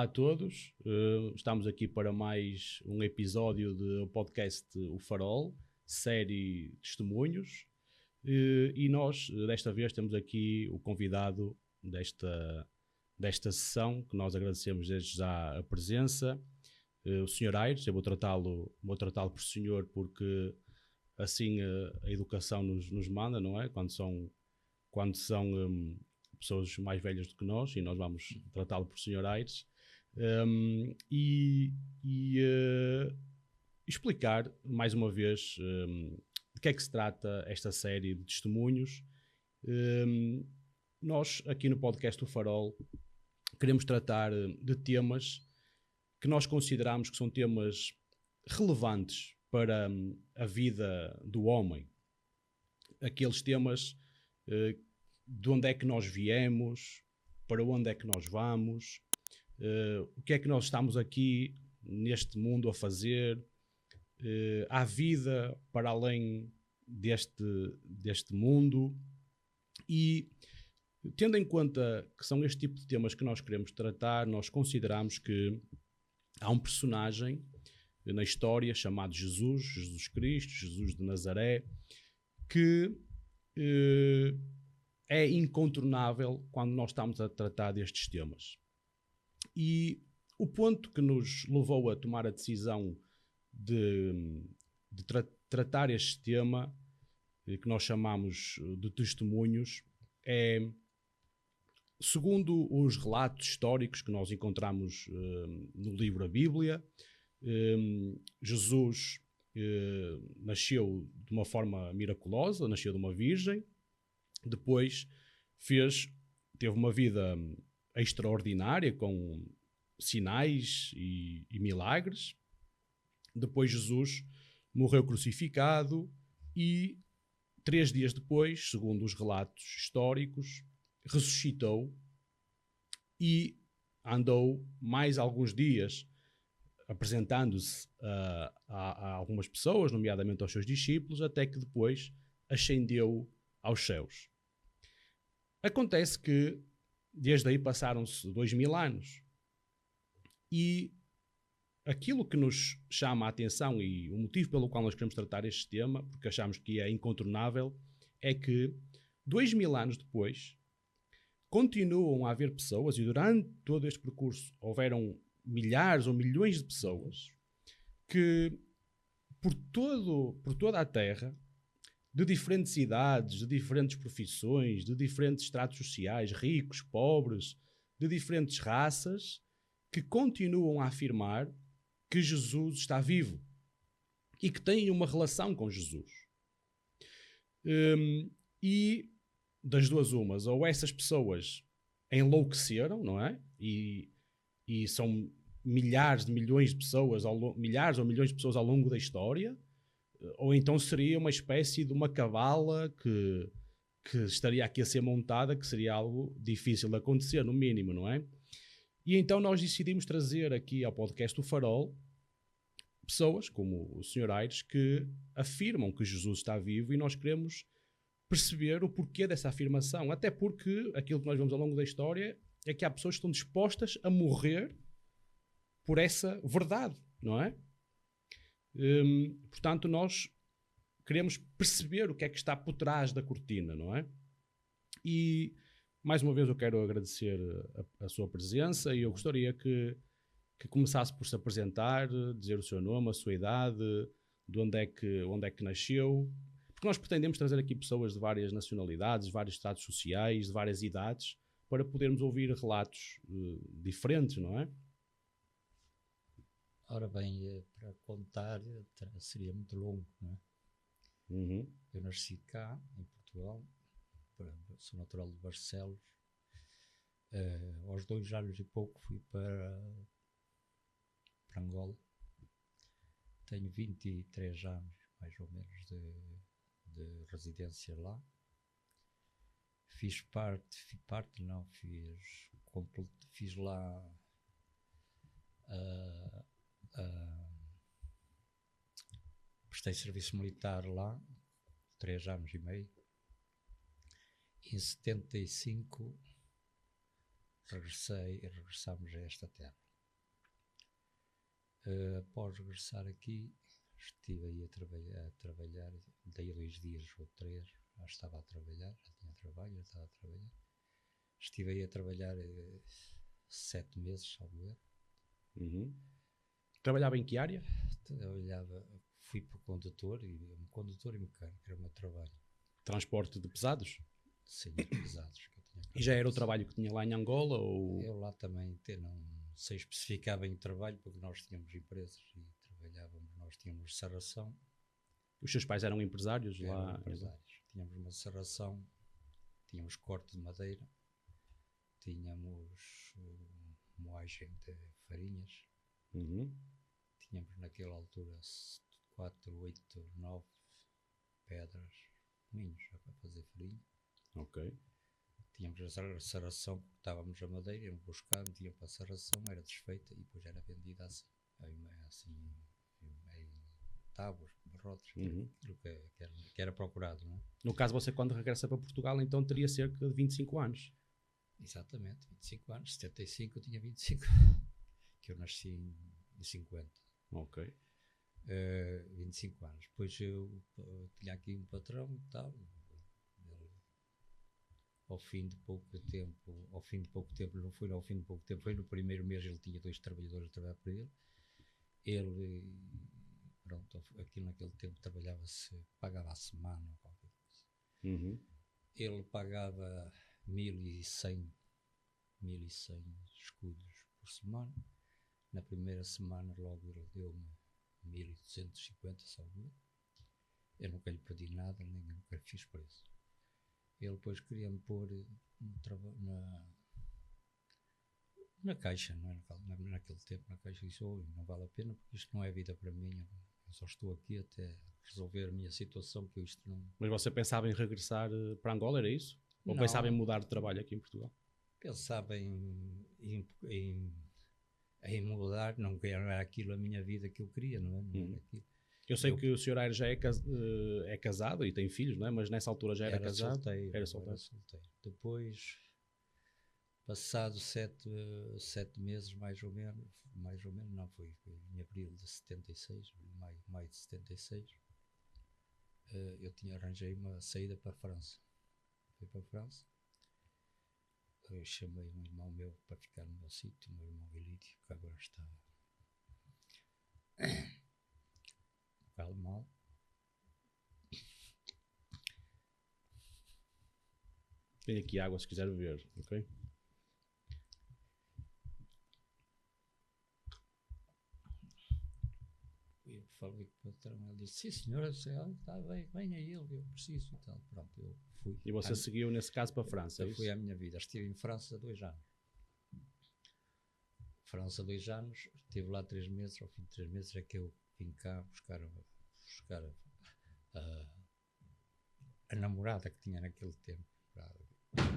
Olá a todos, estamos aqui para mais um episódio do podcast O Farol, série Testemunhos, e nós desta vez temos aqui o convidado desta sessão, que nós agradecemos desde já a presença, o Sr. Aires. Eu vou tratá-lo por senhor, porque assim a educação nos manda, não é? Quando são pessoas mais velhas do que nós, e nós vamos tratá-lo por Sr. Aires. Explicar mais uma vez de que é que se trata esta série de testemunhos. Nós aqui no podcast O Farol queremos tratar de temas que nós consideramos que são temas relevantes para a vida do homem. Aqueles temas de onde é que nós viemos, para onde é que nós vamos, o que é que nós estamos aqui neste mundo a fazer, há vida para além deste mundo. E tendo em conta que são este tipo de temas que nós queremos tratar, nós consideramos que há um personagem na história chamado Jesus Cristo, Jesus de Nazaré, que é incontornável quando nós estamos a tratar destes temas. E o ponto que nos levou a tomar a decisão de tratar este tema, que nós chamamos de testemunhos, é, segundo os relatos históricos que nós encontramos no livro A Bíblia, Jesus nasceu de uma forma miraculosa, nasceu de uma virgem, depois teve uma vida extraordinária, com sinais e milagres. Depois Jesus morreu crucificado e 3 dias depois, segundo os relatos históricos, ressuscitou e andou mais alguns dias apresentando-se a algumas pessoas, nomeadamente aos seus discípulos, até que depois ascendeu aos céus. Acontece que desde aí passaram-se 2000 anos e aquilo que nos chama a atenção e o motivo pelo qual nós queremos tratar este tema, porque achamos que é incontornável, é que 2000 anos depois continuam a haver pessoas, e durante todo este percurso houveram milhares ou milhões de pessoas que por toda a Terra, de diferentes idades, de diferentes profissões, de diferentes estratos sociais, ricos, pobres, de diferentes raças, que continuam a afirmar que Jesus está vivo e que têm uma relação com Jesus. E das duas umas, ou essas pessoas enlouqueceram, não é? E são milhares ou milhões de pessoas ao longo da história, ou então seria uma espécie de uma cabala que estaria aqui a ser montada, que seria algo difícil de acontecer, no mínimo, não é? E então nós decidimos trazer aqui ao podcast O Farol pessoas como o Sr. Aires que afirmam que Jesus está vivo, e nós queremos perceber o porquê dessa afirmação, até porque aquilo que nós vemos ao longo da história é que há pessoas que estão dispostas a morrer por essa verdade, não é? Portanto, nós queremos perceber o que é que está por trás da cortina, não é? E mais uma vez eu quero agradecer a sua presença, e eu gostaria que começasse por se apresentar, dizer o seu nome, a sua idade, de onde é que nasceu, porque nós pretendemos trazer aqui pessoas de várias nacionalidades, de vários estratos sociais, de várias idades, para podermos ouvir relatos diferentes, não é? Ora bem, para contar seria muito longo, não é? Uhum. Eu nasci cá, em Portugal, sou natural de Barcelos. Aos 2 anos e pouco fui para Angola. Tenho 23 anos, mais ou menos, de residência lá. Fiz lá prestei serviço militar lá, 3 anos e meio. Em 75 regressámos a esta terra. Após regressar aqui, estive aí a trabalhar, dei 2 dias ou 3, já estava a trabalhar, já tinha trabalho, já estava a trabalhar. Estive aí a trabalhar 7 meses, salvo erro. Uhum. Trabalhava em que área? Fui para condutor e mecânico, era o meu trabalho. Transporte de pesados? Sim, pesados. Que eu tinha E já era o trabalho que tinha lá em Angola? Ou... Eu lá também não sei especificar bem o trabalho, porque nós tínhamos empresas e trabalhávamos, nós tínhamos serração. Os seus pais eram empresários lá? Eram empresários. Tínhamos uma serração, tínhamos corte de madeira, tínhamos moagem de farinhas. Uhum. Tínhamos naquela altura 4, 8, 9 pedras, moinhos para fazer farinha. Ok. Tínhamos a serração, cortávamos a madeira, íamos buscar, metiam para a serração, era desfeita e depois era vendida assim em tábuas, barrotes, aquilo que era procurado, não é? No caso, você quando regressa para Portugal, então teria cerca de 25 anos. Exatamente, 25 anos, 75 eu tinha 25, que eu nasci em 50. Ok. 25 anos. Depois eu tinha aqui um patrão e tal. Ele, ao fim de pouco tempo, não foi ao fim de pouco tempo, foi no primeiro mês, ele tinha 2 trabalhadores a trabalhar para ele. Ele, pronto, aquilo naquele tempo trabalhava-se, pagava a semana ou qualquer coisa. Uhum. Ele pagava 1100 escudos por semana. Na primeira semana logo ele deu-me 1250, salvo. Eu nunca lhe pedi nada, nem nunca lhe fiz preço. Ele depois queria-me pôr na caixa, não é? Naquele tempo, na caixa, disse: não vale a pena, porque isto não é vida para mim, eu só estou aqui até resolver a minha situação, que isto não... Mas você pensava em regressar para Angola, era isso? Ou Não. pensava em mudar de trabalho aqui em Portugal? Pensava em mudar, não era aquilo a minha vida que eu queria, não é? Não era aquilo. Eu sei que o Sr. Aires já é casado e tem filhos, não é? Mas nessa altura já era casado? Era solteiro. Depois, passado 7 meses, mais ou menos, não, foi em abril de 76, maio de 76, eu arranjei uma saída para a França. Fui para a França. Eu chamei um irmão meu para ficar no meu sítio, o meu irmão Elídio, que agora está um bocado mal. Tem aqui água se quiser beber, ok? Eu falei com o patrão, ele disse: sim senhora, está bem, venha ele, eu preciso e tal. Pronto, eu fui. E você seguiu nesse caso para a França? Eu fui à minha vida, estive em França 2 anos. França 2 anos, estive lá 3 meses, ao fim de 3 meses é que eu vim cá buscar a namorada que tinha naquele tempo, para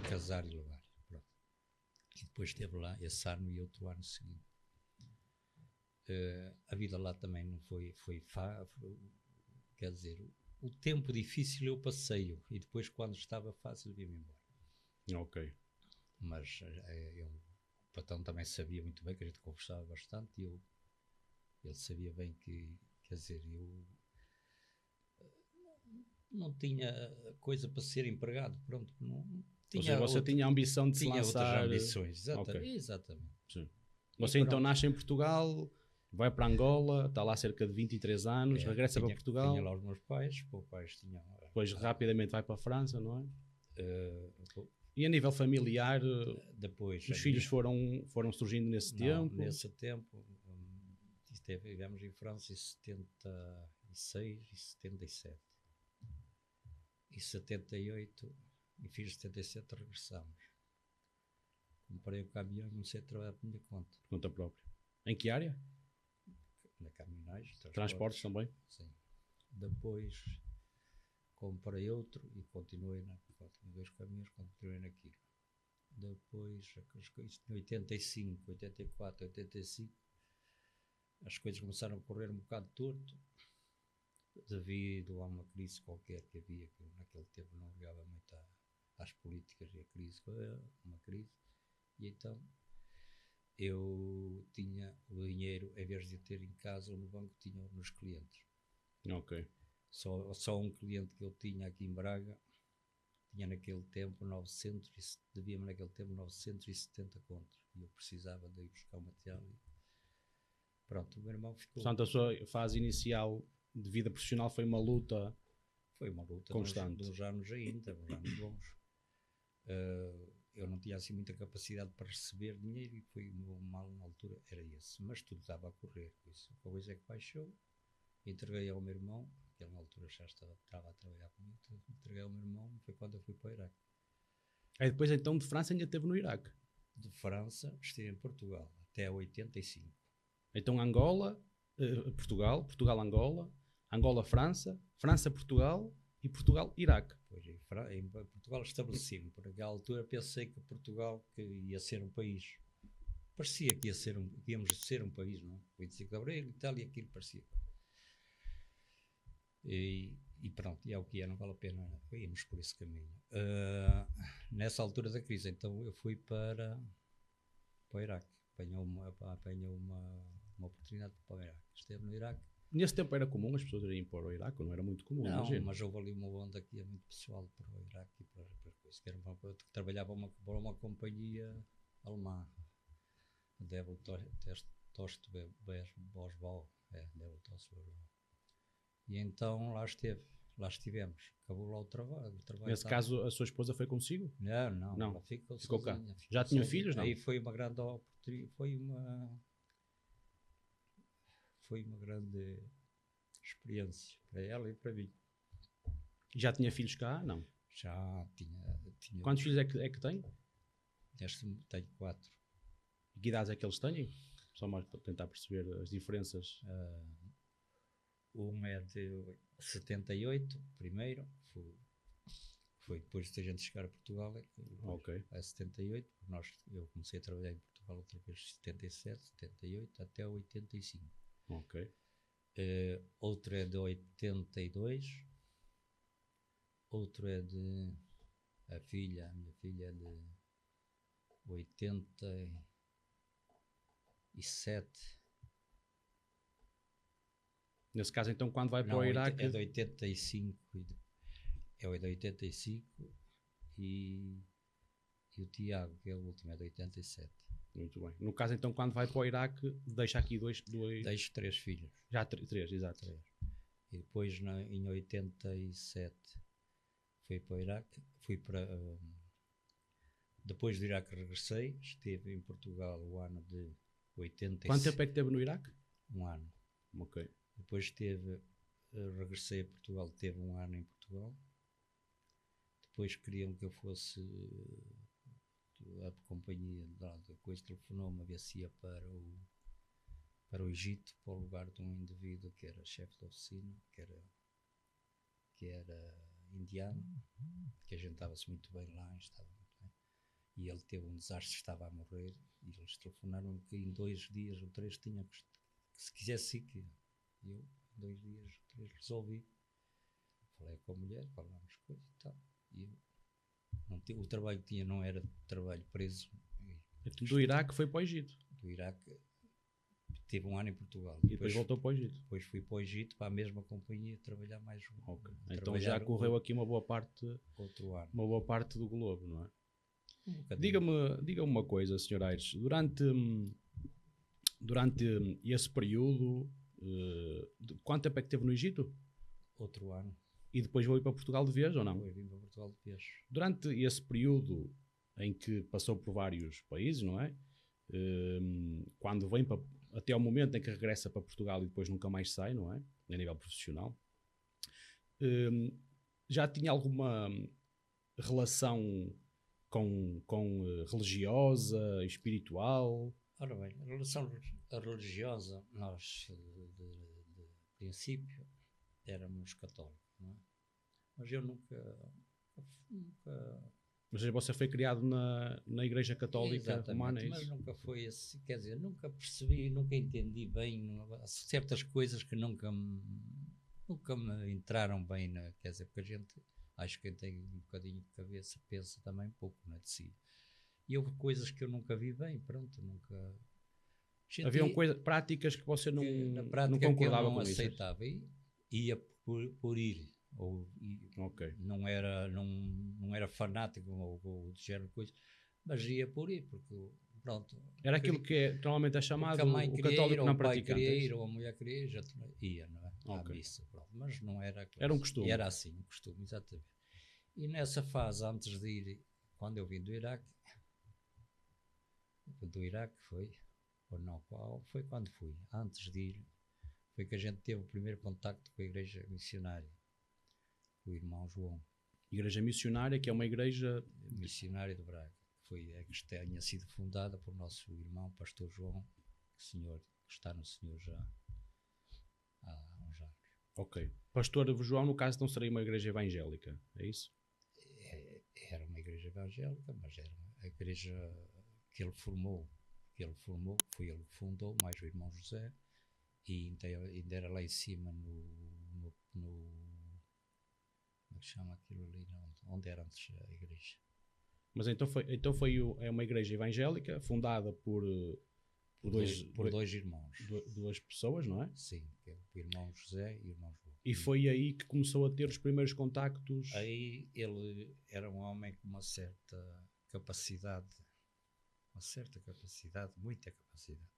casar e levar. Pronto. E depois esteve lá esse ano e outro ano seguinte. A vida lá também não foi quer dizer, o tempo difícil eu passei-o e depois quando estava fácil vim-me embora. Ok. Mas o patrão também sabia muito bem, que a gente conversava bastante, e ele sabia bem que, quer dizer, eu não tinha coisa para ser empregado, pronto, não tinha. Ou seja, você tinha a ambição de se lançar... Tinha outras ambições, Okay. Exatamente. Sim. Você então nasce em Portugal, vai para Angola, está lá cerca de 23 anos, regressa para Portugal. Tinha lá os meus pais, os pais tinham... Depois rapidamente vai para a França, não é? E a nível familiar, depois os filhos foram surgindo nesse tempo? Nesse tempo, estivemos em França em 76 e 77. Em 78, em fins de 77 regressamos. Comprei o caminhão e comecei a trabalhar por minha conta. Por conta própria. Em que área? Na caminhonagem. Transportes também? Sim. Depois comprei outro e continuei tinha 2 caminhões, continuei naquilo. Depois, em 85, 84, 85, as coisas começaram a correr um bocado torto, devido a uma crise qualquer que havia, que naquele tempo não ligava muito às políticas e a crise, uma crise, e então eu tinha o dinheiro, em vez de ter em casa ou no banco, tinha nos clientes. Ok. Só um cliente que eu tinha aqui em Braga tinha naquele tempo devia-me naquele tempo 970 contos. E eu precisava de ir buscar o material. Pronto, o meu irmão ficou. Portanto, a sua fase inicial de vida profissional foi uma luta. Foi uma luta constante. de uns anos ainda, uns anos bons. Eu não tinha assim muita capacidade para receber dinheiro e foi o meu mal na altura, era esse. Mas tudo estava a correr. Isso. A coisa é que baixou, entreguei ao meu irmão, que ele na altura já estava a trabalhar comigo, entreguei ao meu irmão e foi quando eu fui para o Iraque. Aí depois então de França ainda esteve no Iraque. De França estive em Portugal até 85. Então Angola, Portugal, Portugal-Angola, Angola-França, França-Portugal e Portugal-Iraque. Pois, em Portugal estabeleci-me. Por aquela altura pensei que Portugal que ia ser um país. Parecia que íamos ser um país, não é? 25 de Abril, Itália, aquilo parecia. E pronto, e é o que é, não vale a pena irmos por esse caminho. Nessa altura da crise, então eu fui para o Iraque. Apanhou uma oportunidade para o Iraque. Esteve no Iraque. Nesse tempo era comum as pessoas irem para o Iraque, não era muito comum, não, imagino. Mas houve ali uma onda que ia muito pessoal para o Iraque e para coisas. Que trabalhava para uma companhia alemã, Devil Bosbal, Devil Bosbal. E então lá estivemos. Acabou lá o trabalho. Nesse caso, a sua esposa foi consigo? Não. Ela ficou cá. sozinha. Já tinha filhos, não? Aí foi uma grande oportunidade, foi uma grande experiência para ela e para mim. Já tinha filhos cá? Não. Já tinha. Quantos filhos é que tem? Tenho 4. E que idades é que eles têm? Só mais para tentar perceber as diferenças. Um é de 78, primeiro, foi depois de a gente chegar a Portugal, é 78, eu comecei a trabalhar em Portugal outra vez de 77, 78 até 85. Ok. Outro é de 82, outro é de a minha filha é de 87. Nesse caso, então, quando vai para o Iraque... É de 85. É de 85 e o Tiago, que é o último, é de 87. Muito bem. No caso, então, quando vai para o Iraque, deixa aqui dois... Deixo 3 filhos. Já 3, exato. 3. E depois, em 87, fui para o Iraque. Depois do Iraque regressei. Estive em Portugal o ano de 87. Quanto tempo é que teve no Iraque? 1 ano. Ok. Depois regressei a Portugal, teve 1 ano em Portugal. Depois queriam que eu fosse, a companhia da coisa telefonou-me a ver se ia para o Egito, para o lugar de um indivíduo que era chefe de oficina, que era indiano, que a gente estava-se muito bem lá, estava muito bem. E ele teve um desastre, estava a morrer, e eles telefonaram-me que em 2 dias ou 3 tinha que se quisesse ir. E eu, em 2 dias, 3, resolvi. Falei com a mulher, falámos coisas e tal. E o trabalho que tinha não era trabalho preso. Do Iraque foi para o Egito. Do Iraque, tive 1 ano em Portugal. E depois voltou para o Egito. Depois fui para o Egito, para a mesma companhia, trabalhar mais um. Ok. Então já correu aqui uma boa parte. Outro ano. Uma boa parte do globo, não é? Diga-me uma coisa, Sr. Aires. Durante esse período, quanto tempo é que esteve no Egito? Outro ano. E depois veio para Portugal de vez ou não? Depois vim para Portugal de vez. Durante esse período em que passou por vários países, não é? Quando vem até ao momento em que regressa para Portugal e depois nunca mais sai, não é? A nível profissional. Já tinha alguma relação com religiosa, espiritual? Ora bem, a relação religiosa, nós de princípio éramos católicos, não é? Mas eu nunca. Ou seja, você foi criado na Igreja Católica Romana, é isso? Mas nunca foi assim, quer dizer, nunca percebi, nunca entendi bem certas coisas que nunca me entraram bem, quer dizer, porque a gente, acho que quem tem um bocadinho de cabeça pensa também um pouco, não é, de si. E houve coisas que eu nunca vi bem, pronto, nunca... Haviam práticas que você não, na não prática que eu concordava não com isso? aceitava. E ia por ir. Ok. Não era fanático ou de género de coisa, mas ia por ir, porque pronto. Era aquilo que normalmente é chamado a mãe o queria católico ir, ou não o pai praticante. queria É ir, isso? ou a mulher queria ir, já ia, não é? À Ok. missa, pronto. Mas não era... Era um costume. E era assim, um costume, exatamente. E nessa fase, antes de ir, quando eu vim do Iraque foi, ou não, foi quando fui, antes de ir, foi que a gente teve o primeiro contacto com a igreja missionária, com o irmão João. Igreja missionária, que é uma igreja... Missionária de Braga, que tenha sido fundada por nosso irmão, pastor João, que está no Senhor já há uns anos. Ok. Pastor João, no caso, não seria uma igreja evangélica, é isso? Era uma igreja evangélica, mas era a igreja que ele formou, foi ele que fundou, mais o irmão José, e ainda era lá em cima no como é que chama aquilo ali, onde era antes a igreja. Mas então é uma igreja evangélica fundada por dois irmãos. Duas pessoas, não é? Sim, que é o irmão José e o irmão João. E foi aí que começou a ter os primeiros contactos? Aí ele era um homem com uma certa capacidade, muita capacidade.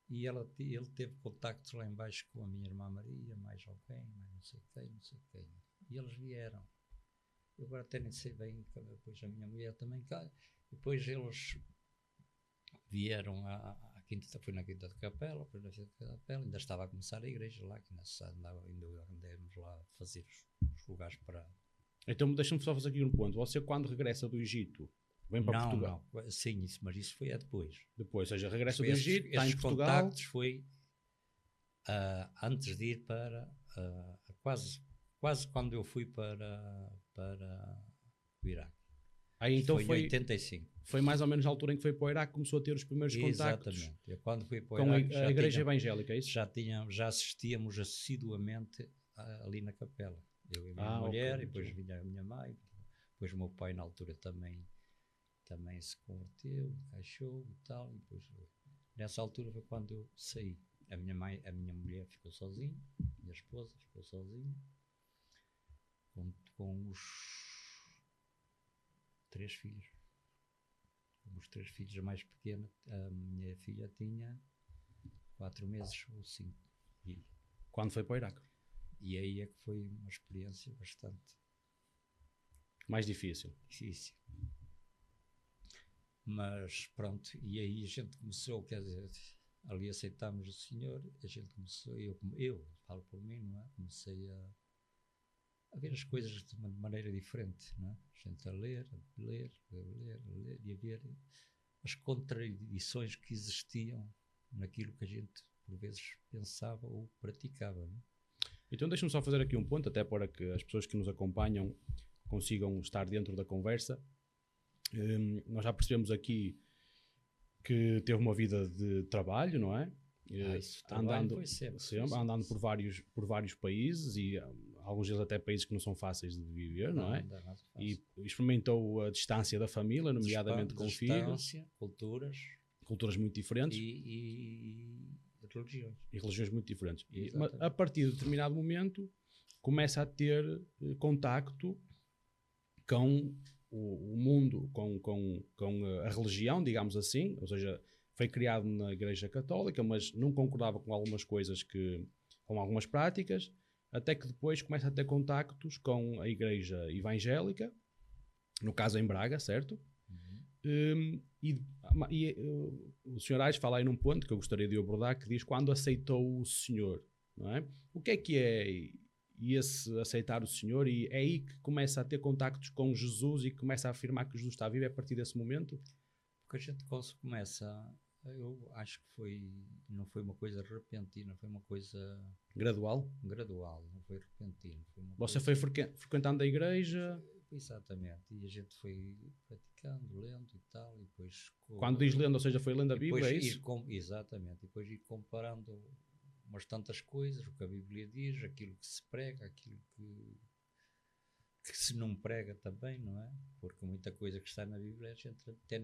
E ele teve contactos lá embaixo com a minha irmã Maria, mais alguém, mais não sei quem. E eles vieram. Eu agora até nem sei bem, depois a minha mulher também cá. Depois eles vieram à Quinta, foi na Quinta de Capela, ainda estava a começar a igreja lá, que ainda andamos lá a fazer os lugares para... Então deixa-me só fazer aqui um ponto. Você, quando regressa do Egito, vem para Portugal? Não, sim, mas isso foi depois. Depois, ou seja, regressa do Egito, está em Portugal... Esses contactos foi antes de ir para... quase quando eu fui para o Iraque. Aí então foi em 85. Foi mais ou menos a altura em que foi para o Iraque, começou a ter os primeiros contactos. Exatamente. Eu, quando fui para o com Iraque, a igreja evangélica, é isso? Já assistíamos assiduamente ali na capela. Eu e a minha mulher, e depois vinha a minha mãe, depois o meu pai na altura também se converteu, encaixou e tal, e depois nessa altura foi quando eu saí. A minha mulher ficou sozinha, minha esposa ficou sozinha, com os 3 filhos. Com os 3 filhos, a mais pequena, a minha filha tinha 4 meses ou 5. Quando foi para o Iraque? E aí é que foi uma experiência bastante... mais difícil. Mas pronto, e aí a gente começou, quer dizer, ali aceitámos o Senhor, a gente começou, eu falo por mim, não é? Comecei a ver as coisas de uma maneira diferente, não é? A gente a ler e a ver as contradições que existiam naquilo que a gente por vezes pensava ou praticava, não é? Então deixa-me só fazer aqui um ponto, até para que as pessoas que nos acompanham consigam estar dentro da conversa. Nós já percebemos aqui que teve uma vida de trabalho, não é? Andando por vários países, e alguns deles até países que não são fáceis de viver, não é? E experimentou a distância da família, nomeadamente com filhos. Culturas muito diferentes. E religiões muito diferentes. Mas a partir de determinado momento começa a ter contacto com o mundo, com a religião, digamos assim, ou seja, foi criado na Igreja Católica, mas não concordava com algumas coisas, com algumas práticas, até que depois começa a ter contactos com a Igreja Evangélica, no caso em Braga, certo? O Sr. Aires fala aí num ponto que eu gostaria de abordar, que diz quando aceitou o Senhor, não é? O que é esse aceitar o Senhor? E é aí que começa a ter contactos com Jesus e começa a afirmar que Jesus está vivo, é a partir desse momento? Porque a gente começa, eu acho que não foi uma coisa repentina, foi uma coisa gradual, não foi repentino. Você foi frequentando a igreja? Exatamente, e a gente foi praticando, lendo e tal, e depois... Quando diz lendo, ou seja, foi lendo a Bíblia, é isso? Exatamente, e depois ir comparando umas tantas coisas, o que a Bíblia diz, aquilo que se prega, aquilo que que se não prega também, não é? Porque muita coisa que está na Bíblia a gente até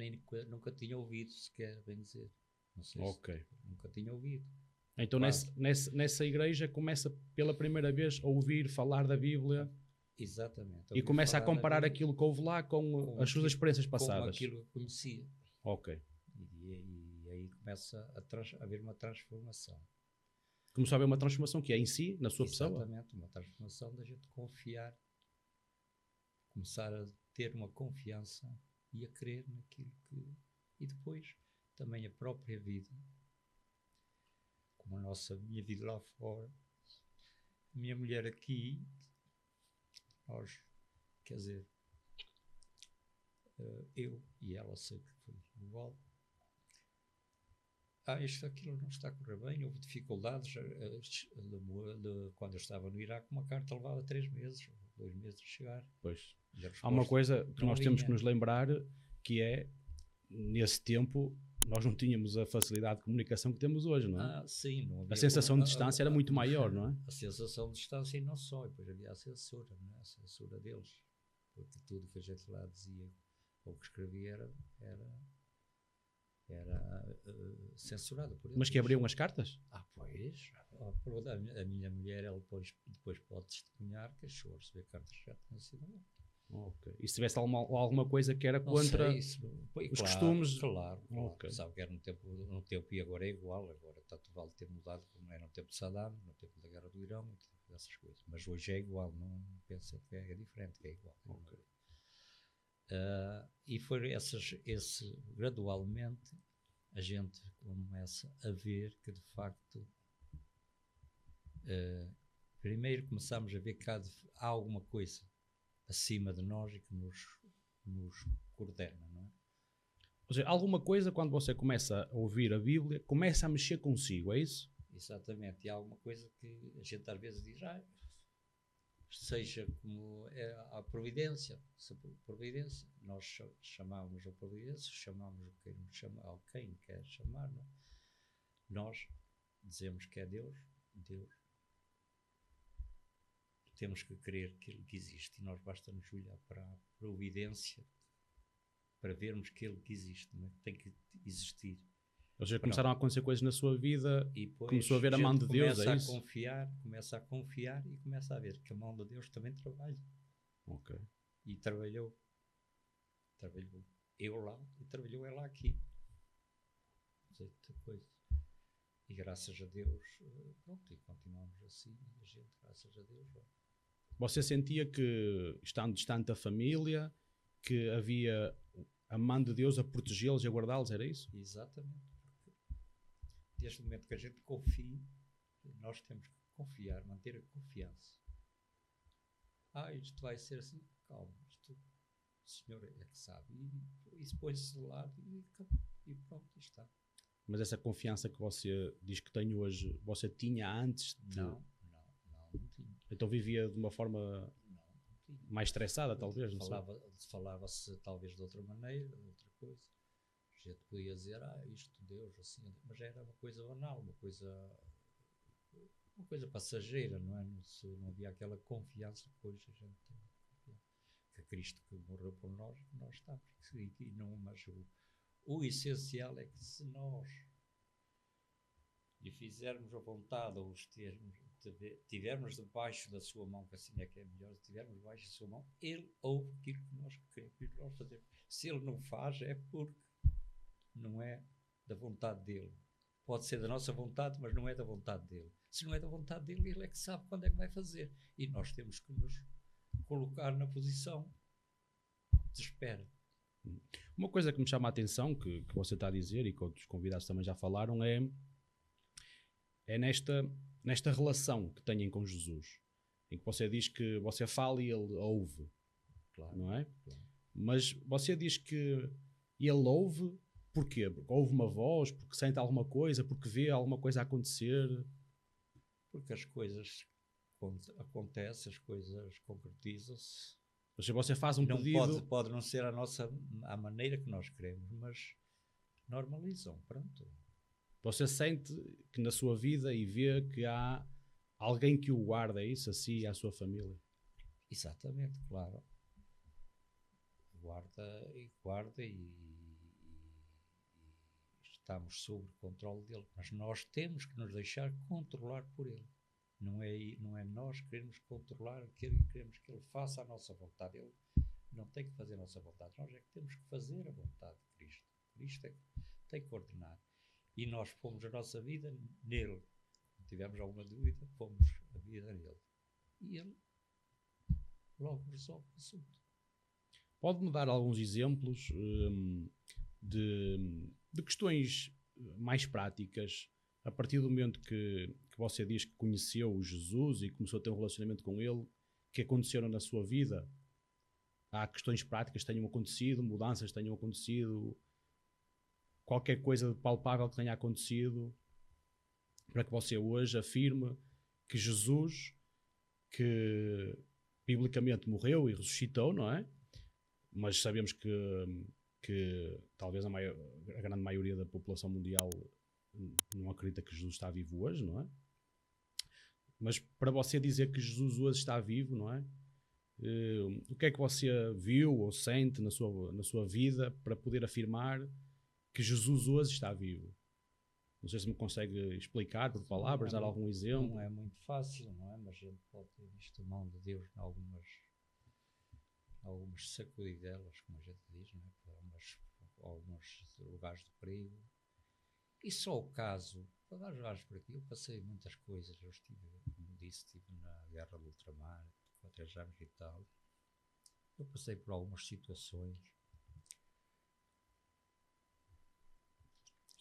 nunca tinha ouvido, sequer, bem dizer. Não sei Ok. se nunca tinha ouvido. Então nessa igreja começa pela primeira vez a ouvir falar da Bíblia Exatamente. e começa a comparar aquilo que houve lá com as suas experiências com passadas. aquilo que conhecia. Ok. E aí começa a haver uma transformação. Começou a haver uma transformação que é em si, na sua pessoa? Exatamente, uma transformação da gente confiar, começar a ter uma confiança e a crer naquilo que... E depois também a própria vida, como minha vida lá fora, a minha mulher aqui, nós, quer dizer, eu e ela, sei que foi igual. Aquilo não está a correr bem, houve dificuldades. Quando eu estava no Iraque, uma carta levava 3 meses, 2 meses a chegar. Pois. Há uma coisa que nós temos que nos lembrar, que é, nesse tempo, nós não tínhamos a facilidade de comunicação que temos hoje, não é? Sim, não havia a sensação de distância era muito maior, não é? A sensação de distância e não só, e depois havia a censura, não é? A censura deles, porque tudo que a gente lá dizia ou que escrevia era censurado por eles. Mas que abriam as cartas? Pois. A minha mulher, ela depois pode testemunhar que achou a receber cartas que já tinham sido lá. Ok. E se tivesse alguma coisa que era contra os costumes? Claro. Okay. Sabe que era no tempo e agora é igual. Agora tanto vale ter mudado como era no tempo de Saddam, no tempo da Guerra do Irão, essas coisas. Mas hoje é igual, não pensa que é diferente, que é igual. Okay. E foi gradualmente a gente começa a ver que de facto primeiro começamos a ver que há alguma coisa acima de nós e que nos coordena, não é? Ou seja, alguma coisa, quando você começa a ouvir a Bíblia, começa a mexer consigo, é isso? Exatamente, e há alguma coisa que a gente às vezes diz, seja como a providência, nós chamávamos a providência, chamamos quem quer chamar, não é? Nós dizemos que é Deus, temos que crer que Ele existe e nós basta-nos olhar para a providência para vermos que Ele existe, não é? Tem que existir. Ou seja, começaram a acontecer coisas na sua vida, e começou a ver a mão de Deus, é isso? Começa a confiar e começa a ver que a mão de Deus também trabalha. Ok. E trabalhou eu lá e trabalhou ela aqui. Coisa. E graças a Deus, pronto, e continuamos assim, a gente, graças a Deus. Você sentia que, estando distante da família, que havia a mão de Deus a protegê-los e a guardá-los, era isso? Exatamente. Desde o momento que a gente confia, nós temos que confiar, manter a confiança. Isto vai ser assim, calma, o Senhor é que sabe. E isso põe-se de lado e pronto, está. Mas essa confiança que você diz que tem hoje, você tinha antes de... Não tinha. Então vivia de uma forma mais estressada, talvez, não sei. Falava-se talvez de outra maneira, de outra coisa. A gente podia dizer, isto, Deus, assim, mas era uma coisa banal, uma coisa passageira, não é? Não havia aquela confiança que hoje a gente tem. Que Cristo que morreu por nós estamos. Mas o essencial é que se nós lhe fizermos a vontade ou tivermos debaixo da sua mão, que assim é que é melhor, tivermos debaixo da sua mão, Ele ouve aquilo que nós queremos que nós fazemos. Se Ele não faz, é porque não é da vontade dEle. Pode ser da nossa vontade, mas não é da vontade dEle. Se não é da vontade dEle, Ele é que sabe quando é que vai fazer. E nós temos que nos colocar na posição de espera. Uma coisa que me chama a atenção, que você está a dizer e que outros convidados também já falaram, é nesta relação que têm com Jesus, em que você diz que você fala e Ele ouve, claro, não é? Claro. Mas você diz que Ele ouve, porquê? Porque ouve uma voz, porque sente alguma coisa, porque vê alguma coisa a acontecer? Porque as coisas acontecem, as coisas concretizam-se. Ou seja, você faz um pedido... Pode não ser a maneira que nós queremos, mas normalizam, pronto. Você sente que na sua vida e vê que há alguém que o guarda, é isso, a si e à sua família? Exatamente, claro. Guarda e estamos sob o controle dele. Mas nós temos que nos deixar controlar por ele. Não é nós queremos controlar, queremos que ele faça a nossa vontade. Ele não tem que fazer a nossa vontade. Nós é que temos que fazer a vontade de Cristo. Cristo é que tem que ordenar. E nós pomos a nossa vida nele. Se tivermos alguma dúvida, pomos a vida nele. E ele logo resolve o assunto. Pode-me dar alguns exemplos de questões mais práticas a partir do momento que você diz que conheceu Jesus e começou a ter um relacionamento com ele, que aconteceram na sua vida? Há questões práticas que tenham acontecido, mudanças que tenham acontecido, qualquer coisa de palpável que tenha acontecido para que você hoje afirme que Jesus, que biblicamente morreu e ressuscitou, não é? Mas sabemos que talvez a grande maioria da população mundial não acredita que Jesus está vivo hoje, não é? Mas para você dizer que Jesus hoje está vivo, não é? O que é que você viu ou sente na sua vida para poder afirmar que Jesus hoje está vivo? Não sei se me consegue explicar por palavras, dar algum exemplo. Não é muito fácil, não é? Mas a gente pode ter visto a mão de Deus em algumas sacudidelas, como a gente diz, não é? Para alguns lugares de perigo. E só o caso, para dar lugares por aqui, eu passei muitas coisas. Eu como disse, estive na guerra do ultramar, com 3 anos e tal. Eu passei por algumas situações.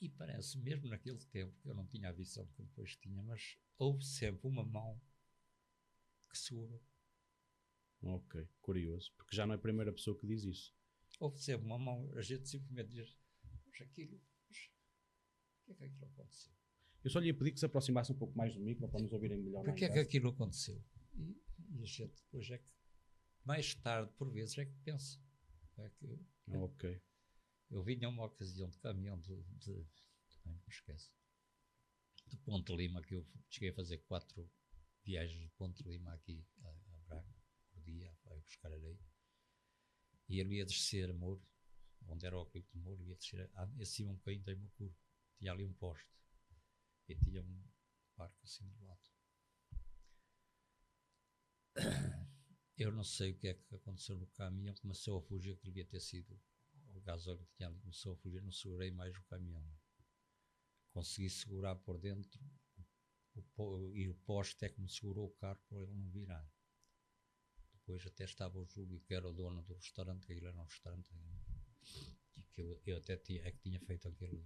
E parece, mesmo naquele tempo, que eu não tinha a visão que depois tinha, mas houve sempre uma mão que segurou. Ok, curioso, porque já não é a primeira pessoa que diz isso. Houve sempre uma mão, a gente simplesmente diz, mas o que é que aquilo aconteceu? Eu só lhe ia pedir que se aproximasse um pouco mais do micro para nos ouvirem melhor. Por que é que aquilo aconteceu? E a gente depois é que, mais tarde, por vezes, é que pensa. Ok. Eu vinha uma ocasião de caminhão não me esqueço, de Ponte Lima, que eu cheguei a fazer 4 viagens de Ponte Lima aqui a Braga, por dia, a buscar areia. E ele ia descer a Moura, onde era o clipe de Moura, ia descer acima um bocadinho, tem uma curva. Tinha ali um poste e tinha um barco assim do lado. Eu não sei o que é que aconteceu no caminhão, começou a fugir, que devia ter sido o gasóleo que tinha ali, começou a fugir, não segurei mais o caminhão. Consegui segurar por dentro e o poste é que me segurou o carro para ele não virar. Depois até estava o Júlio, que era o dono do restaurante, que ele era um restaurante, e que eu até tinha feito aquele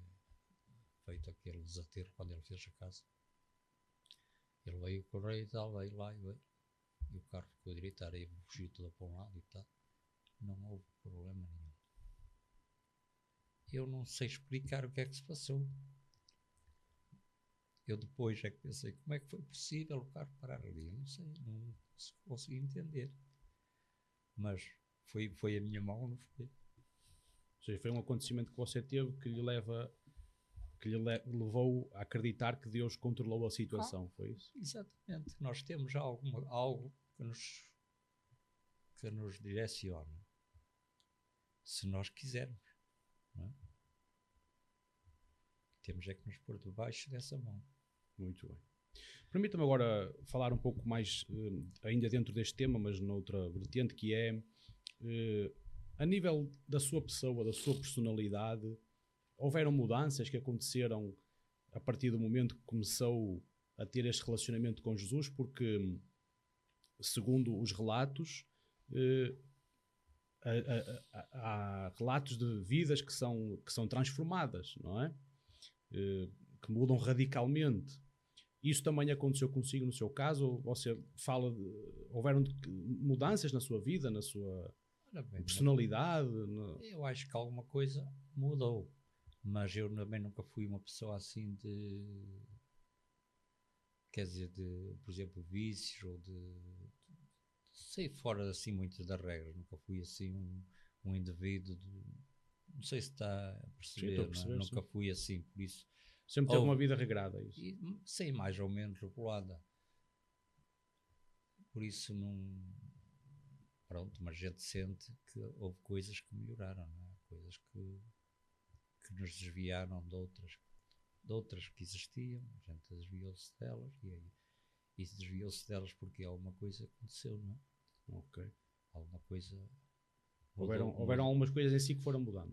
desaterro quando ele fez a casa. Ele veio correr e tal, veio lá e o carro ficou a direita, a areia fugiu toda para um lado e tal. Não houve problema nenhum. Eu não sei explicar o que é que se passou. Eu depois é que pensei, como é que foi possível o carro parar ali? Eu não sei, não consegui entender. Mas foi a minha mão, não foi? Ou seja, foi um acontecimento que você teve que lhe levou a acreditar que Deus controlou a situação, foi isso? Exatamente. Nós temos algo que nos direciona, se nós quisermos, não é? Temos é que nos pôr debaixo dessa mão. Muito bem. Permita-me agora falar um pouco mais, ainda dentro deste tema, mas noutra vertente, que é, a nível da sua pessoa, da sua personalidade, houveram mudanças que aconteceram a partir do momento que começou a ter este relacionamento com Jesus? Porque, segundo os relatos, há relatos de vidas que são transformadas, não é? Que mudam radicalmente. Isso também aconteceu consigo no seu caso? Você fala houveram mudanças na sua vida, na sua personalidade? Eu acho que alguma coisa mudou, mas eu também nunca fui uma pessoa assim quer dizer, por exemplo, vícios ou sei fora assim muito das regras. Nunca fui assim um indivíduo não sei se está a perceber, sim, não é? Nunca fui assim, por isso sempre teve uma vida regrada, isso. Sei, mais ou menos regulada. Por isso pronto, mas a gente sente que houve coisas que melhoraram, não é? Coisas que nos desviaram de outras que existiam, a gente desviou-se delas e desviou-se delas porque alguma coisa aconteceu, não é? Ok. Alguma coisa Houveram algumas coisas em si que foram mudando.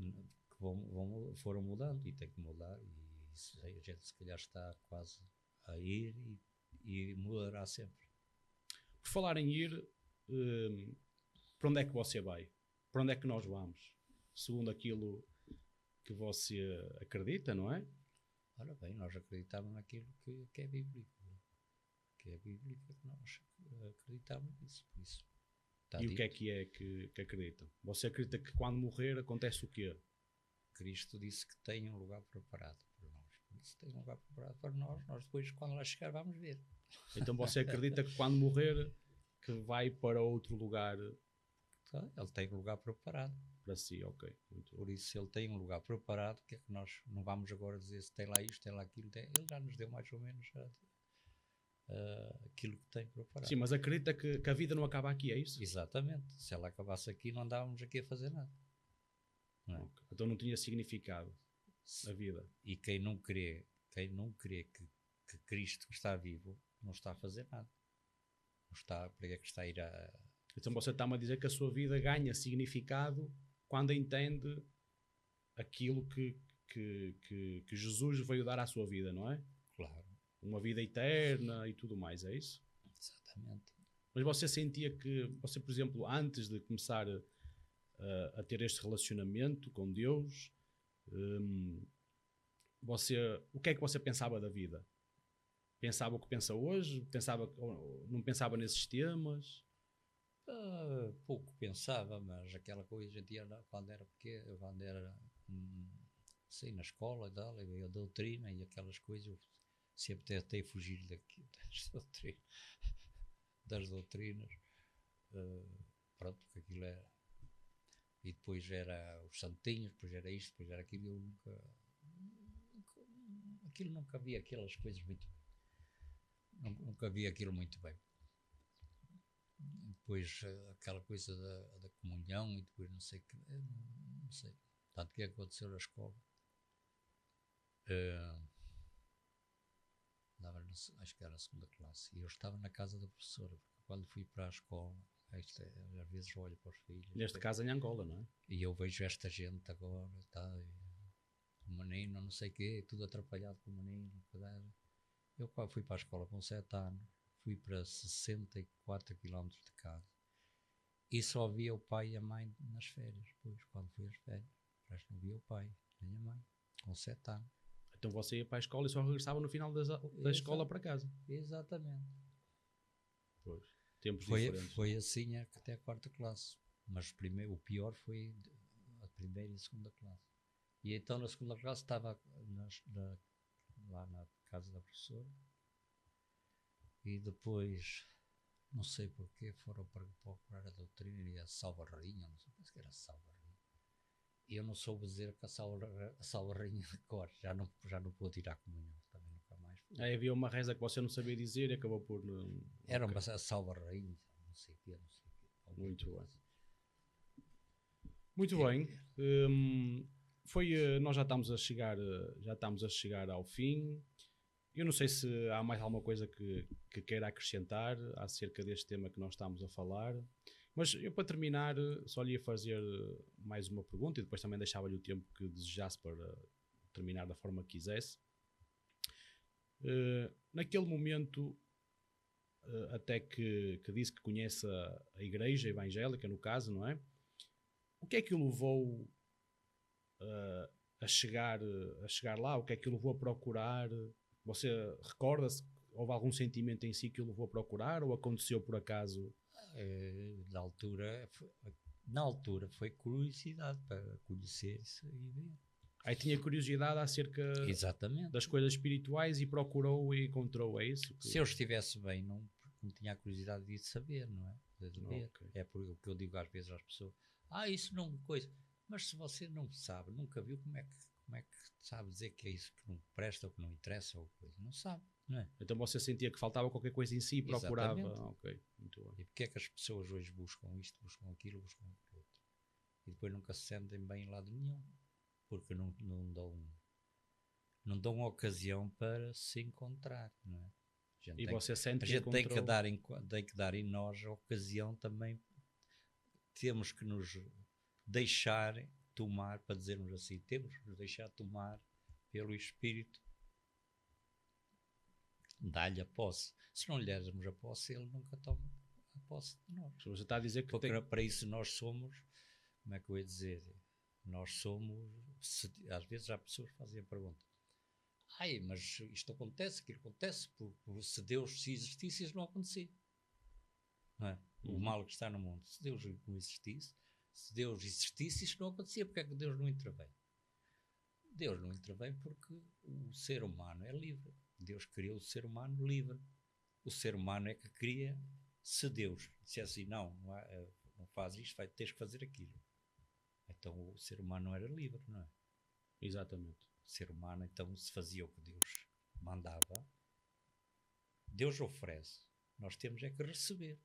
que foram mudando e tem que mudar, e isso, a gente se calhar está quase a ir e mudará sempre. Por falar em ir, para onde é que você vai? Para onde é que nós vamos? Segundo aquilo que você acredita, não é? Ora bem, nós acreditamos naquilo que é bíblico, que é bíblico, que nós acreditamos nisso, por isso. E o que é que acreditam? Você acredita que quando morrer acontece o quê? Cristo disse que tem um lugar preparado para nós. Por isso tem um lugar preparado para nós depois, quando lá chegar, vamos ver. Então você acredita que quando morrer que vai para outro lugar? Ele tem um lugar preparado. Para si, ok. Muito por bom. isso ele tem um lugar preparado, que é que nós não vamos agora dizer se tem lá isto, tem lá aquilo. Ele já nos deu mais ou menos aquilo que tem preparado. Sim, mas acredita que a vida não acaba aqui, é isso? Exatamente. Se ela acabasse aqui, não andávamos aqui a fazer nada. Não é? Okay. Então não tinha significado a vida. E quem não crê que Cristo está vivo, não está a fazer nada. Não está, para que é que está a ir a... Então você está-me a dizer que a sua vida ganha significado quando entende aquilo que Jesus veio dar à sua vida, não é? Claro. Uma vida eterna e tudo mais, é isso? Exatamente. Mas você sentia que, você, por exemplo, antes de começar a ter este relacionamento com Deus, o que é que você pensava da vida? Pensava o que pensa hoje? Não pensava nesses temas? Pouco pensava, mas aquela coisa a gente ia quando era pequeno, quando era sei, na escola e tal, a doutrina e aquelas coisas, eu sempre tentei fugir das doutrinas, pronto, porque aquilo era, e depois era os santinhos, depois era isto, depois era aquilo, eu nunca vi aquelas coisas muito bem, nunca vi aquilo muito bem. Depois aquela coisa da comunhão e depois não sei, tanto que aconteceu na escola, acho que era a segunda classe, e eu estava na casa da professora, porque quando fui para a escola, às vezes olho para os filhos, neste caso em Angola, não é? E eu vejo esta gente agora, o menino, não sei o quê, tudo atrapalhado com o menino, eu fui para a escola com 7 anos, fui para 64 km de casa e só via o pai e a mãe nas férias. Depois, quando fui às férias, já não via o pai nem a mãe, com 7 anos. Então você ia para a escola e só regressava no final da escola para casa. Exatamente. Pois, tempos diferentes. Foi assim até a 4ª classe, mas o pior foi a 1ª e a 2ª classe. E então na 2ª classe estava lá na casa da professora. E depois, não sei porquê, foram procurar a doutrina e a Salva Rainha, não sei, penso que era Salva Rainha. E eu não soube dizer que a Salva Rainha de cor, já não pude ir à comunhão, também nunca mais. Aí havia uma reza que você não sabia dizer e acabou por... Era uma Salva Rainha, não sei o quê. Muito bem. Muito bem. Nós já estamos a chegar ao fim. Eu não sei se há mais alguma coisa que queira acrescentar acerca deste tema que nós estamos a falar, mas eu, para terminar, só lhe ia fazer mais uma pergunta e depois também deixava-lhe o tempo que desejasse para terminar da forma que quisesse. Naquele momento, até que disse que conhece a igreja evangélica, no caso, não é? O que é que o levou a chegar lá? O que é que o levou a procurar? Você recorda-se? Houve algum sentimento em si que o levou a procurar ou aconteceu por acaso? Na altura foi curiosidade para conhecer isso e ver. Aí tinha curiosidade acerca Exatamente. Das coisas espirituais e procurou e encontrou, é isso? Se eu estivesse bem, não tinha a curiosidade de saber, não é? De ver. Okay. É por o que eu digo às vezes às pessoas, isso não coisa. Mas se você não sabe, nunca viu, como é que sabe dizer que é isso que não presta ou que não interessa ou coisa? Não sabe, não é? Então você sentia que faltava qualquer coisa em si e procurava. Ok, muito Muito bem. E porque é que as pessoas hoje buscam isto, buscam aquilo outro? E depois nunca se sentem bem em lado nenhum, porque não dão ocasião para se encontrar, não é? E você sente A que gente tem que encontrou... dar em nós a ocasião também. Temos que nos deixar tomar, para dizermos assim, temos que nos deixar tomar pelo Espírito. Dá-lhe a posse. Se não lhe dermos a posse, ele nunca toma a posse de nós. Você está a dizer que porque para isso nós somos, como é que eu ia dizer? Nós somos, às vezes há pessoas que fazem a pergunta: mas isto acontece, aquilo acontece, se Deus se existisse, isso não acontecia. Não é? O mal que está no mundo. Se Deus não existisse, isto não acontecia. Porque é que Deus não intervém? Deus não intervém porque o ser humano é livre. Deus criou o ser humano livre. O ser humano é que cria. Se Deus dissesse assim, não faz isto, tens que fazer aquilo. Então o ser humano não era livre, não é? Exatamente. O ser humano, então, se fazia o que Deus mandava, Deus oferece. Nós temos é que receber.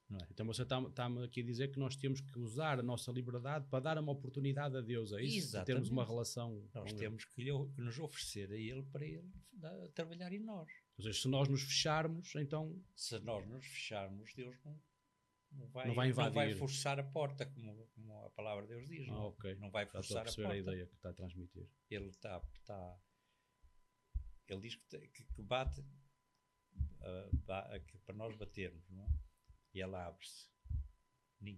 Não é? Então você está-me aqui a dizer que nós temos que usar a nossa liberdade para dar uma oportunidade a Deus, é isso? Exatamente. Para termos uma relação. Nós temos que nos oferecer a Ele para Ele trabalhar em nós. Ou seja, se nós nos fecharmos, então... Se nós nos fecharmos, Deus não vai invadir. Não vai forçar a porta, como a palavra de Deus diz. Okay. Não vai forçar a porta. A ideia que está a transmitir. Ele ele diz que bate que para nós batermos, não é? E ela abre-se.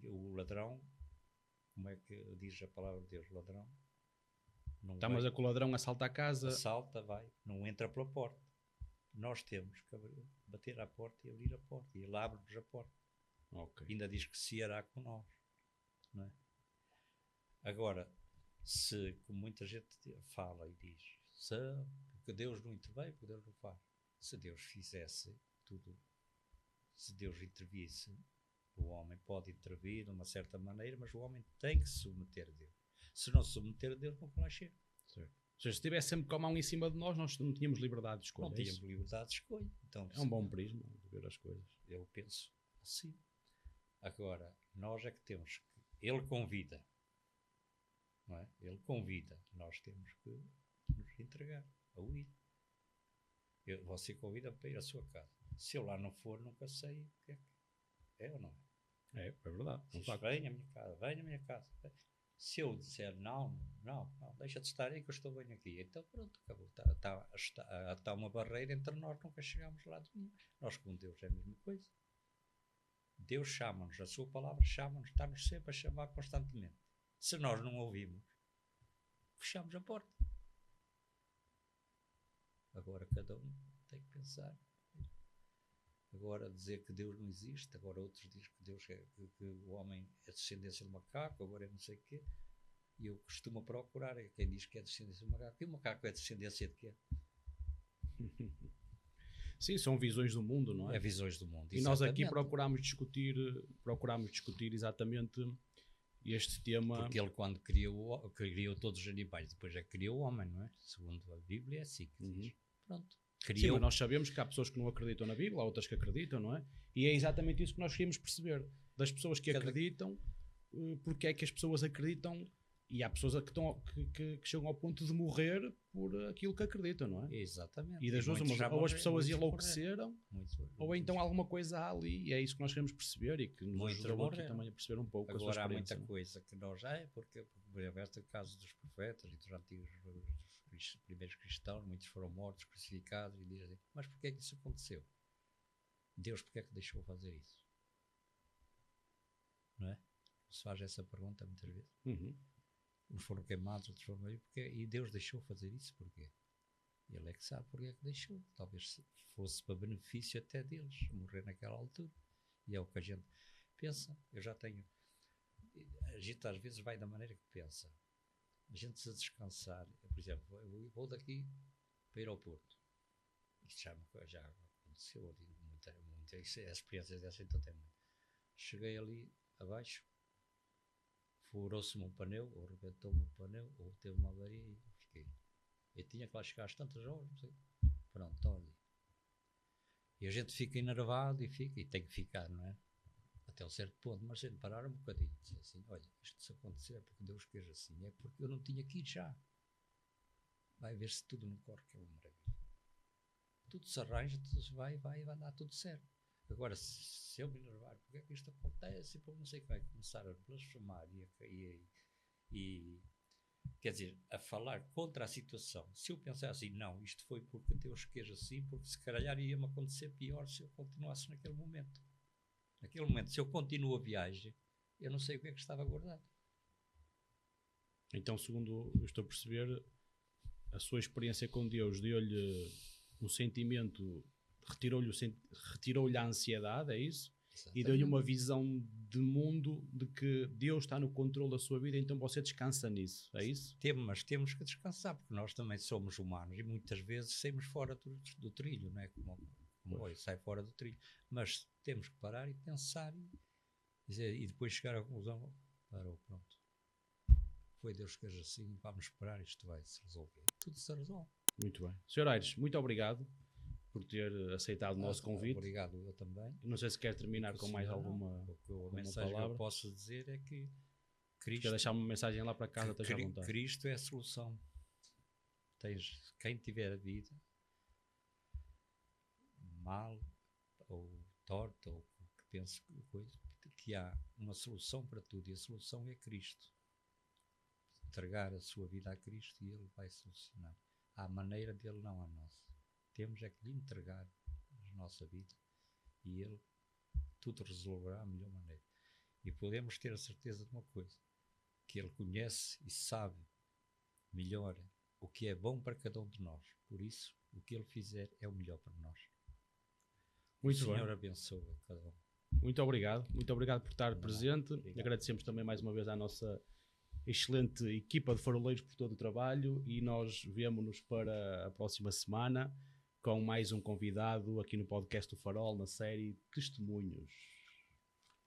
O ladrão, como é que diz a palavra de Deus? Ladrão não vai, mas é que o ladrão assalta a casa. Assalta, não entra pela porta. Nós temos que bater à porta e abrir a porta. E ele abre-nos a porta. Okay. Ainda diz que se hará com nós. Não é? Agora, como muita gente fala e diz, porque Deus não intervém, porque Deus não faz. Se Deus fizesse tudo, se Deus intervisse, o homem pode intervir de uma certa maneira, mas o homem tem que se submeter a Deus. Se não se submeter a Deus, nunca lá chega. Certo. Ou seja, se estivesse sempre com a mão em cima de nós, nós não tínhamos liberdade de escolha. Não tínhamos liberdade de escolha. Então, é um bom prisma de ver as coisas. Eu penso assim. Agora, nós é que temos que... Ele convida. Não é? Ele convida. Nós temos que nos entregar a ir. Você convida-me para ir à sua casa. Se eu lá não for, nunca sei o que é ou não é. É verdade. Venha à minha casa. Se eu disser não, deixa de estar aí que eu estou bem aqui. Então pronto, acabou. Está uma barreira entre nós, nunca chegamos lá de nenhum. Nós com Deus é a mesma coisa. Deus chama-nos, a sua palavra chama-nos, está-nos sempre a chamar constantemente. Se nós não ouvimos, fechamos a porta. Agora cada um tem que pensar. Agora dizer que Deus não existe, agora outros dizem que Deus que o homem é descendência de macaco, agora é não sei o quê. E eu costumo procurar quem diz que é descendência de macaco. E o macaco é descendência de quê? Sim, são visões do mundo, não é? É visões do mundo. E nós aqui procuramos discutir exatamente este tema. Porque ele, quando criou todos os animais, depois criou o homem, não é? Segundo a Bíblia, é assim que diz. Pronto. Sim, mas nós sabemos que há pessoas que não acreditam na Bíblia, há outras que acreditam, não é? E é exatamente isso que nós queríamos perceber. Das pessoas que acreditam, porque é que as pessoas acreditam, e há pessoas que chegam ao ponto de morrer por aquilo que acreditam, não é? Exatamente. E das duas, ou as pessoas enlouqueceram, ou então alguma coisa há ali, e é isso que nós queremos perceber e que nos ajudou aqui também a perceber um pouco. Agora há muita coisa que nós porque este é o caso dos profetas e dos antigos, dos primeiros cristãos, muitos foram mortos, crucificados, e dizem, mas porquê é que isso aconteceu? Deus porquê é que deixou fazer isso? Não é? Se faz essa pergunta muitas vezes. Uns foram queimados, outros foram... E Deus deixou fazer isso porquê? Ele é que sabe porque é que deixou. Talvez fosse para benefício até deles, morrer naquela altura. E é o que a gente pensa. Eu já tenho... A gente às vezes vai da maneira que pensa. A gente se descansar, por exemplo, eu vou daqui para ir ao Porto. Isto já aconteceu, muita experiências dessa, então tem muito. Cheguei ali abaixo, furou-se-me um pneu, ou arrebentou-me um pneu, ou teve uma avaria e fiquei. Eu tinha que lá chegar às tantas horas, não sei. Pronto, está ali. E a gente fica enervado e tem que ficar, não é? Até um certo ponto, mas a gente parar um bocadinho e dizer assim, olha, isto se acontecer é porque Deus quer assim, é porque eu não tinha que ir já. Vai ver se tudo não corre, que é uma maravilha. Tudo se arranja, tudo vai dar tudo certo. Agora, se eu me enervar, porque é que isto acontece? E não sei o que vai começar a blasfemar e quer dizer, a falar contra a situação. Se eu pensar assim, não, isto foi porque Deus quis assim, porque se calhar ia-me acontecer pior se eu continuasse naquele momento. Naquele momento, se eu continuo a viagem, eu não sei o que é que estava guardado. Então, segundo eu estou a perceber, a sua experiência com Deus deu-lhe um sentimento, retirou-lhe a ansiedade, é isso? Exatamente. E deu-lhe uma visão de mundo de que Deus está no controle da sua vida, então você descansa nisso, é isso? Mas temos que descansar, porque nós também somos humanos e muitas vezes saímos fora do trilho, não é? Como sai fora do trilho. Mas temos que parar e pensar e depois chegar à conclusão, pronto. Foi Deus que fez assim, vamos esperar, isto vai se resolver. Tudo se resolve. Muito bem. Sr. Aires, muito obrigado por ter aceitado o nosso convite. Obrigado, eu também. Não sei se quer terminar com mais alguma mensagem palavra. Que eu posso dizer é que Cristo... Quer deixar uma mensagem lá para casa, esteja à vontade. Cristo é a solução. Quem tiver a vida mal ou torta ou que pense que há uma solução para tudo, e a solução é Cristo. Entregar a sua vida a Cristo e Ele vai solucionar. À maneira dele, não à nossa. Temos é que lhe entregar a nossa vida e Ele tudo resolverá à melhor maneira. E podemos ter a certeza de uma coisa, que Ele conhece e sabe melhor o que é bom para cada um de nós. Por isso, o que Ele fizer é o melhor para nós. Muito bem. O Senhor bem. abençoe cada um. Muito obrigado por estar presente. Obrigado. Agradecemos também mais uma vez à nossa excelente equipa de faroleiros por todo o trabalho e nós vemo-nos para a próxima semana com mais um convidado aqui no podcast do Farol, na série Testemunhos.